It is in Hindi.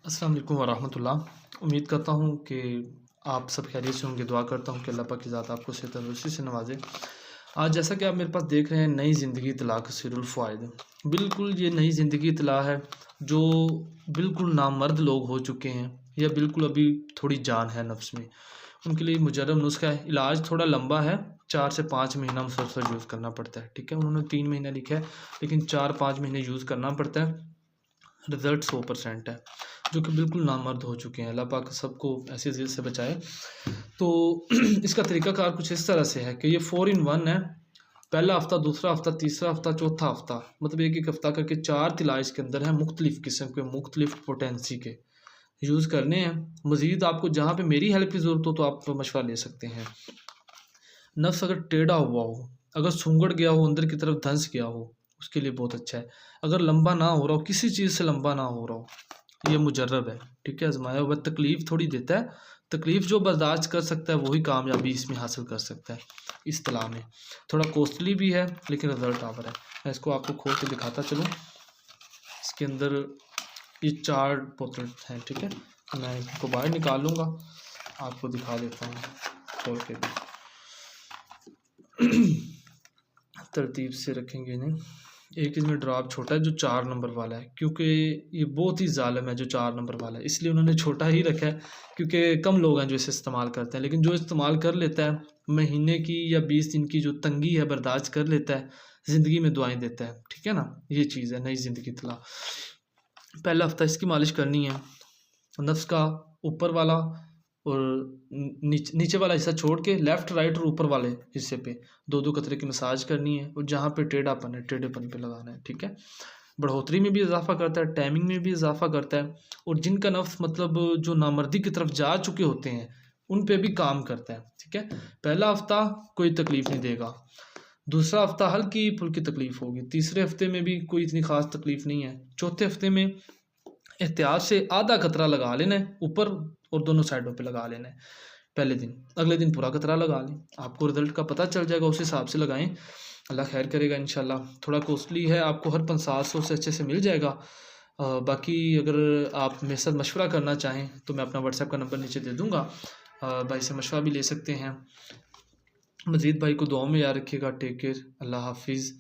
अस्सलाम वालेकुम वरहमतुल्लाह। उम्मीद करता हूँ कि आप सब खैरियत से होंगे। दुआ करता हूँ कि अल्लाह पाक की ज़ात आपको सेहत तंदुरुस्ती से नवाजे। आज जैसा कि आप मेरे पास देख रहे हैं, नई ज़िंदगी इत्तला कसीरुल फ़वाइद। बिल्कुल ये नई ज़िंदगी इत्तला है जो बिल्कुल नामर्द लोग हो चुके हैं या बिल्कुल अभी थोड़ी जान है नफ्स में, उनके लिए मुजर्रब नुस्खा है। इलाज थोड़ा लंबा है, 4 से 5 महीना मुसलसल यूज़ करना पड़ता है। ठीक है, उन्होंने 3 महीना लिखा है, लेकिन 4-5 महीने यूज़ करना पड़ता है। रिज़ल्ट 100% है, जो कि बिल्कुल नामर्द हो चुके हैं। अल्लाह पाक सबको ऐसी चीज़ से बचाए। तो इसका तरीक़ाकार कुछ इस तरह से है कि ये 4 in 1 है। पहला हफ़्ता, दूसरा हफ़्ता, तीसरा हफ़्ता, चौथा हफ़्ता, मतलब एक-एक हफ़्ता करके 4 तिला इसके अंदर हैं, मुख्तलिफ़ किस्म के, मुख्तलिफ़ पोटेंसी के यूज़ करने हैं। मज़ीद आपको जहाँ पे मेरी हेल्प की ज़रूरत हो तो आप मशवरा ले सकते हैं। नफ़्स अगर टेढ़ा हुआ हो, अगर सूंघड़ गया हो, अंदर की तरफ धंस गया हो, उसके लिए बहुत अच्छा है। अगर लंबा ना हो रहा हो, किसी चीज़ से लंबा ना हो रहा हो, ये मुजर्रब है। ठीक है, आज़माया हुआ। तकलीफ़ थोड़ी देता है, तकलीफ़ जो बर्दाश्त कर सकता है वही कामयाबी इसमें हासिल कर सकता है। इस तला में थोड़ा कॉस्टली भी है, लेकिन रिज़ल्ट आवर है। मैं इसको आपको खोल के दिखाता चलूँ। इसके अंदर ये 4 बोतल हैं। ठीक है, मैं इसको बाहर निकाल लूँगा, आपको दिखा देता हूँ खोल के भी। तरतीब से रखेंगे इन्हें। एक इसमें ड्रॉप छोटा है जो 4 नंबर वाला है, क्योंकि ये बहुत ही ज़ालिम है जो 4 नंबर वाला है, इसलिए उन्होंने छोटा ही रखा है, क्योंकि कम लोग हैं जो इसे इस्तेमाल करते हैं। लेकिन जो इस्तेमाल कर लेता है, महीने की या 20 दिन की जो तंगी है बर्दाश्त कर लेता है, ज़िंदगी में दुआएँ देता है। ठीक है ना, ये चीज़ है नई ज़िंदगी इत्तला। पहला हफ़्ता इसकी मालिश करनी है, नफ़्स का ऊपर वाला और नीचे वाला हिस्सा छोड़ के लेफ़्ट, राइट और ऊपर वाले हिस्से पे 2-2 कतरे की मसाज करनी है, और जहाँ पे टेढ़ापन है, टेढ़ेपन पे लगाना है। ठीक है, बढ़ोतरी में भी इज़ाफ़ा करता है, टाइमिंग में भी इज़ाफ़ा करता है, और जिनका नफ़्स मतलब जो नामर्दी की तरफ जा चुके होते हैं, उन पे भी काम करता है। ठीक है, पहला हफ़्ता कोई तकलीफ़ नहीं देगा, दूसरा हफ़्ता हल्की-फुल्की तकलीफ़ होगी, तीसरे हफ़्ते में भी कोई इतनी ख़ास तकलीफ़ नहीं है, चौथे हफ़्ते में एहतियात से आधा कतरा लगा लेना है, ऊपर और दोनों साइडों पे लगा लेना है पहले दिन। अगले दिन पूरा कतरा लगा लें, आपको रिज़ल्ट का पता चल जाएगा, उस हिसाब से लगाएँ। अल्लाह खैर करेगा इंशाल्लाह। थोड़ा कॉस्टली है, आपको हर 500 से अच्छे से मिल जाएगा। बाकी अगर आप मेरे साथ मशवरा करना चाहें तो मैं अपना व्हाट्सएप का नंबर नीचे दे दूँगा, भाई से मशवरा भी ले सकते हैं। मज़ीद भाई को दुआओं में याद रखिएगा। टेक केयर, अल्लाह हाफ़िज़।